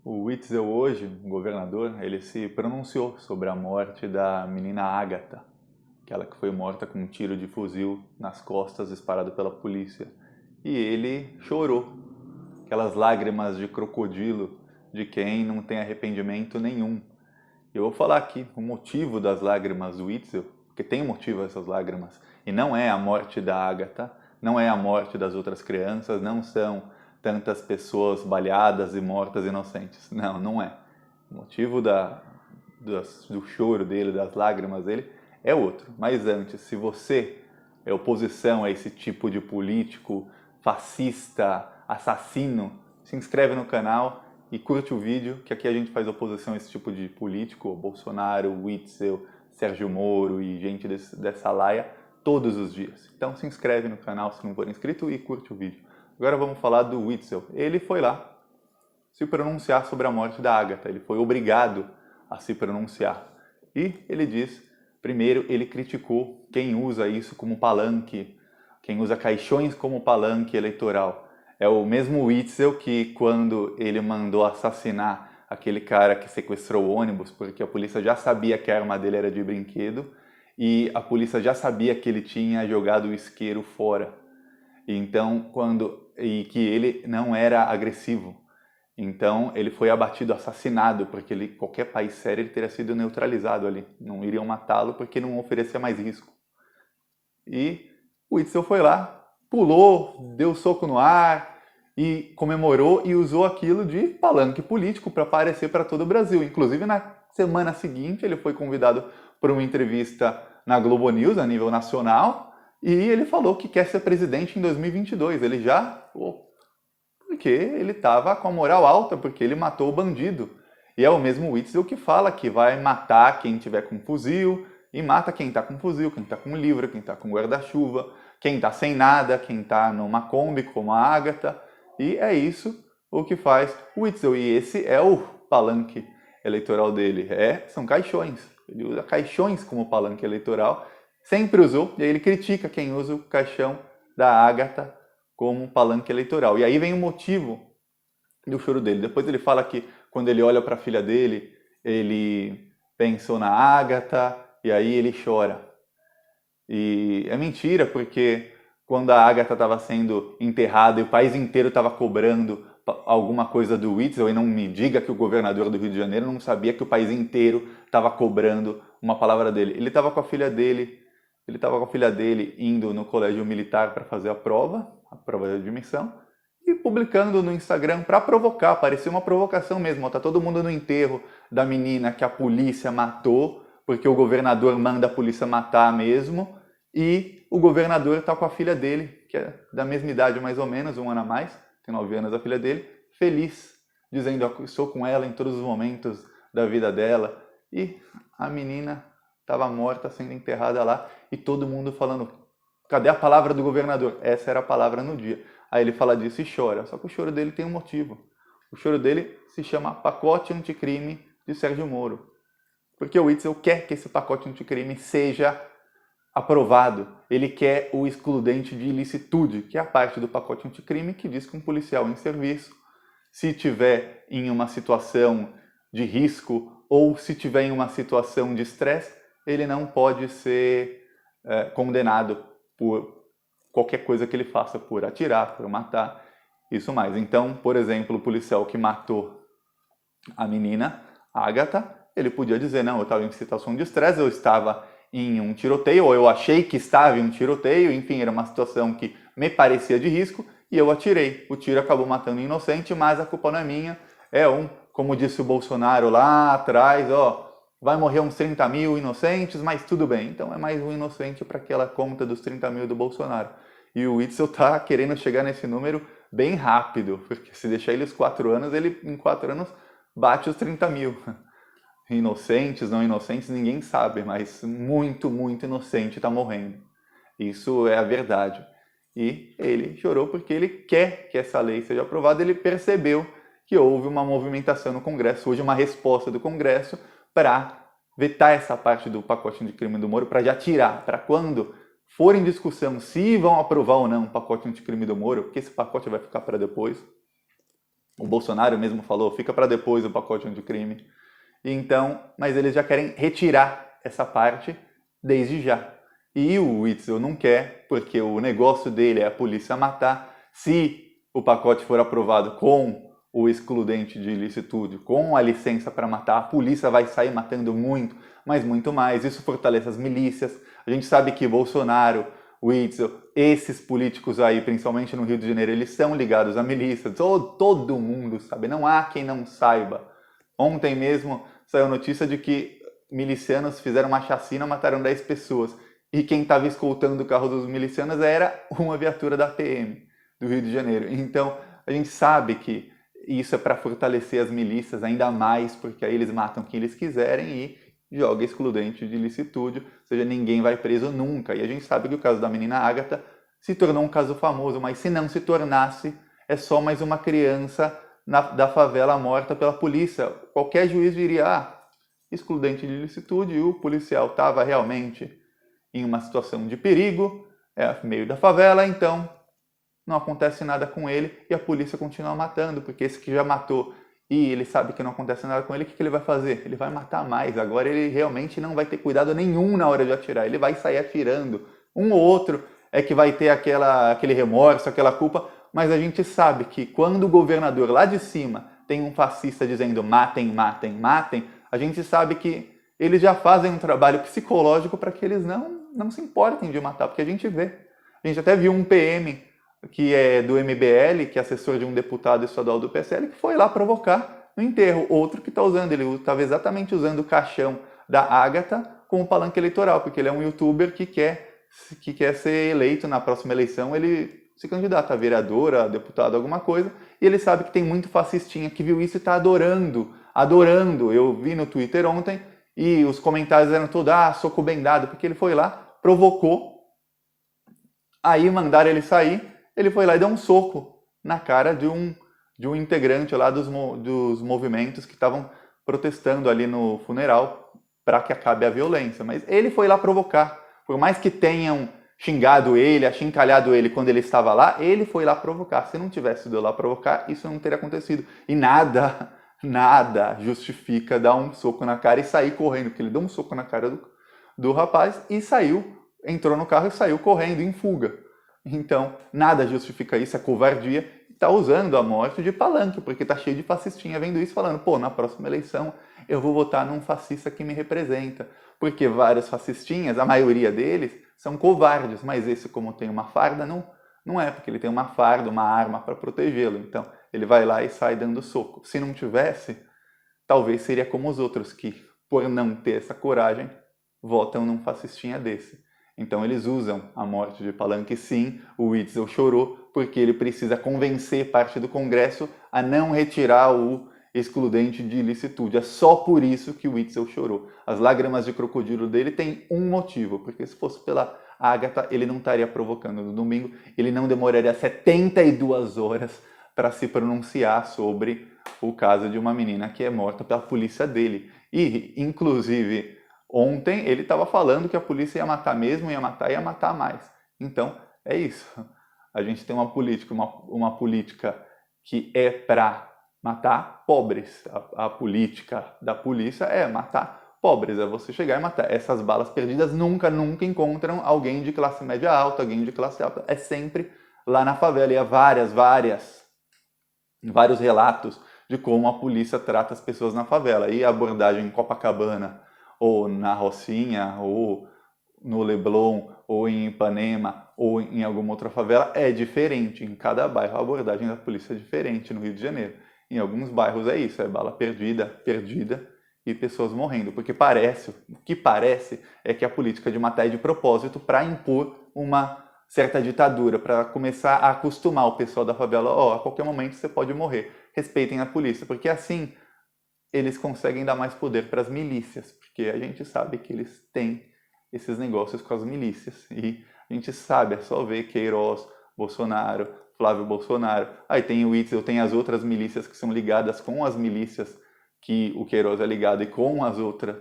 O Witzel hoje, o governador, ele se pronunciou sobre a morte da menina Ágata, aquela que foi morta com um tiro de fuzil nas costas disparado pela polícia. E ele chorou, aquelas lágrimas de crocodilo de quem não tem arrependimento nenhum. Eu vou falar aqui o motivo das lágrimas do Witzel, porque tem um motivo essas lágrimas, e não é a morte da Ágata, não é a morte das outras crianças, não são tantas pessoas baleadas e mortas inocentes. Não, não é. O motivo do choro dele, das lágrimas dele, é outro. Mas antes, se você é oposição a esse tipo de político fascista, assassino, se inscreve no canal e curte o vídeo, que aqui a gente faz oposição a esse tipo de político, Bolsonaro, Witzel, Sérgio Moro e gente dessa laia, todos os dias. Então se inscreve no canal se não for inscrito e curte o vídeo. Agora vamos falar do Witzel. Ele foi lá se pronunciar sobre a morte da Ágata, ele foi obrigado a se pronunciar. E ele diz, primeiro, ele criticou quem usa isso como palanque, quem usa caixões como palanque eleitoral. É o mesmo Witzel que, quando ele mandou assassinar aquele cara que sequestrou o ônibus, porque a polícia já sabia que a arma dele era de brinquedo e a polícia já sabia que ele tinha jogado o isqueiro fora. Então, e que ele não era agressivo. Então, ele foi abatido, assassinado, porque qualquer país sério ele teria sido neutralizado ali. Não iriam matá-lo porque não oferecia mais risco. E o Witzel foi lá, pulou, deu soco no ar e comemorou e usou aquilo de palanque político para aparecer para todo o Brasil. Inclusive, na semana seguinte, ele foi convidado para uma entrevista na Globo News, a nível nacional, e ele falou que quer ser presidente em 2022. Ele já... porque ele estava com a moral alta, porque ele matou o bandido. E é o mesmo Witzel que fala que vai matar quem tiver com fuzil, e mata quem está com fuzil, quem está com livro, quem está com guarda-chuva, quem está sem nada, quem está numa Kombi como a Ágata. E é isso o que faz o Witzel. E esse é o palanque eleitoral dele. São caixões. Ele usa caixões como palanque eleitoral. Sempre usou, e aí ele critica quem usa o caixão da Ágata como palanque eleitoral. E aí vem o motivo do choro dele. Depois ele fala que quando ele olha para a filha dele, ele pensou na Ágata e aí ele chora. E é mentira, porque quando a Ágata estava sendo enterrada e o país inteiro estava cobrando alguma coisa do Witzel, e não me diga que o governador do Rio de Janeiro não sabia que o país inteiro estava cobrando uma palavra dele. Ele estava com a filha dele, indo no colégio militar para fazer a prova de admissão, e publicando no Instagram para provocar, parecia uma provocação mesmo. Tá todo mundo no enterro da menina que a polícia matou, porque o governador manda a polícia matar mesmo, e o governador está com a filha dele, que é da mesma idade mais ou menos, um ano a mais, tem 9 anos a filha dele, feliz, dizendo que estou com ela em todos os momentos da vida dela, e a menina estava morta, sendo enterrada lá, e todo mundo falando, cadê a palavra do governador? Essa era a palavra no dia. Aí ele fala disso e chora, só que o choro dele tem um motivo. O choro dele se chama pacote anticrime de Sérgio Moro. Porque o Witzel quer que esse pacote anticrime seja aprovado. Ele quer o excludente de ilicitude, que é a parte do pacote anticrime que diz que um policial em serviço, se tiver em uma situação de risco ou se tiver em uma situação de estresse, ele não pode ser condenado por qualquer coisa que ele faça, por atirar, por matar, isso mais. Então, por exemplo, o policial que matou a menina, a Ágata, ele podia dizer, não, eu estava em situação de estresse, eu estava em um tiroteio, ou eu achei que estava em um tiroteio, enfim, era uma situação que me parecia de risco, e eu atirei. O tiro acabou matando um inocente, mas a culpa não é minha, como disse o Bolsonaro lá atrás, vai morrer uns 30 mil inocentes, mas tudo bem. Então é mais um inocente para aquela conta dos 30 mil do Bolsonaro. E o Witzel está querendo chegar nesse número bem rápido, porque se deixar ele os 4 anos, ele em 4 anos bate os 30 mil. Inocentes, não inocentes, ninguém sabe, mas muito, muito inocente está morrendo. Isso é a verdade. E ele chorou porque ele quer que essa lei seja aprovada, ele percebeu que houve uma movimentação no Congresso, hoje uma resposta do Congresso para vetar essa parte do pacote anticrime do Moro, para já tirar, para quando for em discussão se vão aprovar ou não o pacote anticrime do Moro, porque esse pacote vai ficar para depois. O Bolsonaro mesmo falou, fica para depois o pacote anticrime. Então, mas eles já querem retirar essa parte desde já. E o Witzel não quer, porque o negócio dele é a polícia matar. Se o pacote for aprovado com o excludente de ilicitude, com a licença para matar, a polícia vai sair matando muito, mas muito mais. Isso fortalece as milícias. A gente sabe que Bolsonaro, Witzel, esses políticos aí, principalmente no Rio de Janeiro, eles são ligados à milícia. Todo mundo sabe, não há quem não saiba. Ontem mesmo saiu notícia de que milicianos fizeram uma chacina, mataram 10 pessoas. E quem estava escoltando o carro dos milicianos era uma viatura da PM do Rio de Janeiro. Então, a gente sabe que isso é para fortalecer as milícias ainda mais, porque aí eles matam quem eles quiserem e joga excludente de ilicitude, ou seja, ninguém vai preso nunca. E a gente sabe que o caso da menina Ágata se tornou um caso famoso, mas se não se tornasse, é só mais uma criança da favela morta pela polícia. Qualquer juiz diria, excludente de ilicitude, e o policial estava realmente em uma situação de perigo, no meio da favela, então não acontece nada com ele e a polícia continua matando, porque esse que já matou e ele sabe que não acontece nada com ele, o que ele vai fazer? Ele vai matar mais. Agora ele realmente não vai ter cuidado nenhum na hora de atirar, ele vai sair atirando. Um ou outro é que vai ter aquele remorso, aquela culpa, mas a gente sabe que quando o governador lá de cima tem um fascista dizendo matem, matem, matem, a gente sabe que eles já fazem um trabalho psicológico para que eles não se importem de matar, porque a gente vê. A gente até viu um PM que é do MBL, que é assessor de um deputado estadual do PSL, que foi lá provocar no enterro. Outro que está usando, ele estava exatamente usando o caixão da Ágata como palanque eleitoral, porque ele é um youtuber que quer ser eleito na próxima eleição, ele se candidata a vereador, a deputado, alguma coisa, e ele sabe que tem muito fascistinha que viu isso e está adorando, adorando. Eu vi no Twitter ontem, e os comentários eram todos, soco bem dado, porque ele foi lá, provocou, aí mandaram ele sair, ele foi lá e deu um soco na cara de um integrante lá dos movimentos que estavam protestando ali no funeral para que acabe a violência. Mas ele foi lá provocar. Por mais que tenham xingado ele, achincalhado ele quando ele estava lá, ele foi lá provocar. Se não tivesse ido lá provocar, isso não teria acontecido. E nada justifica dar um soco na cara e sair correndo, porque ele deu um soco na cara do rapaz e saiu, entrou no carro e saiu correndo em fuga. Então, nada justifica isso, é covardia. Está usando a morte de palanque, porque está cheio de fascistinha vendo isso, falando, na próxima eleição eu vou votar num fascista que me representa. Porque vários fascistinhas, a maioria deles, são covardes, mas esse, como tem uma farda, não é, porque ele tem uma farda, uma arma para protegê-lo. Então, ele vai lá e sai dando soco. Se não tivesse, talvez seria como os outros, que, por não ter essa coragem, votam num fascistinha desse. Então eles usam a morte de palanque, sim. O Witzel chorou porque ele precisa convencer parte do Congresso a não retirar o excludente de ilicitude. É só por isso que o Witzel chorou. As lágrimas de crocodilo dele têm um motivo, porque se fosse pela Ágata, ele não estaria provocando no domingo, ele não demoraria 72 horas para se pronunciar sobre o caso de uma menina que é morta pela polícia dele. E, inclusive, ontem ele estava falando que a polícia ia matar mesmo, ia matar mais. Então, é isso. A gente tem uma política que é para matar pobres. A política da polícia é matar pobres, é você chegar e matar. Essas balas perdidas nunca encontram alguém de classe média alta, alguém de classe alta. É sempre lá na favela. E há vários relatos de como a polícia trata as pessoas na favela. E a abordagem em Copacabana, ou na Rocinha, ou no Leblon, ou em Ipanema, ou em alguma outra favela, é diferente. Em cada bairro a abordagem da polícia é diferente no Rio de Janeiro. Em alguns bairros é isso, é bala perdida e pessoas morrendo. Porque o que parece é que a política de matar é de propósito para impor uma certa ditadura, para começar a acostumar o pessoal da favela, a qualquer momento você pode morrer, respeitem a polícia, porque assim eles conseguem dar mais poder para as milícias, porque a gente sabe que eles têm esses negócios com as milícias, e a gente sabe, é só ver Queiroz, Bolsonaro, Flávio Bolsonaro, aí tem o Witzel, tem as outras milícias que são ligadas com as milícias que o Queiroz é ligado, e com as outras,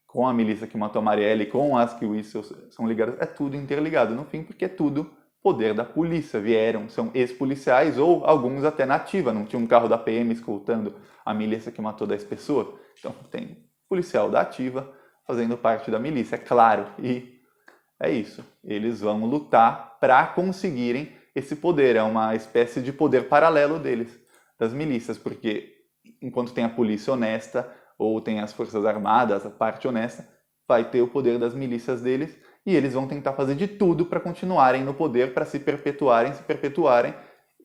com a milícia que matou a Marielle, com as que o Witzel são ligadas, é tudo interligado no fim, porque é tudo poder da polícia. São ex-policiais ou alguns até na ativa. Não tinha um carro da PM escoltando a milícia que matou 10 pessoas. Então tem policial da ativa fazendo parte da milícia, é claro. E é isso. Eles vão lutar para conseguirem esse poder. É uma espécie de poder paralelo deles, das milícias, porque enquanto tem a polícia honesta ou tem as forças armadas, a parte honesta, vai ter o poder das milícias deles e eles vão tentar fazer de tudo para continuarem no poder, para se perpetuarem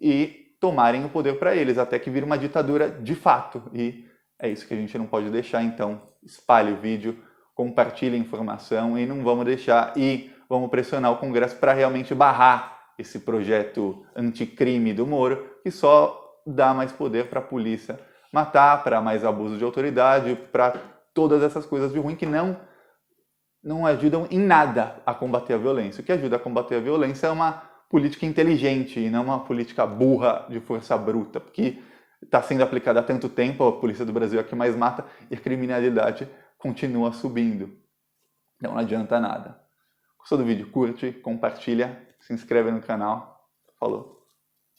e tomarem o poder para eles, até que vira uma ditadura de fato. E é isso que a gente não pode deixar, então espalhe o vídeo, compartilhe a informação e não vamos deixar, e vamos pressionar o Congresso para realmente barrar esse projeto anticrime do Moro, que só dá mais poder para a polícia matar, para mais abuso de autoridade, para todas essas coisas de ruim que não ajudam em nada a combater a violência. O que ajuda a combater a violência é uma política inteligente e não uma política burra de força bruta, porque está sendo aplicada há tanto tempo, a polícia do Brasil é a que mais mata e a criminalidade continua subindo. Então não adianta nada. Gostou do vídeo? Curte, compartilha, se inscreve no canal. Falou!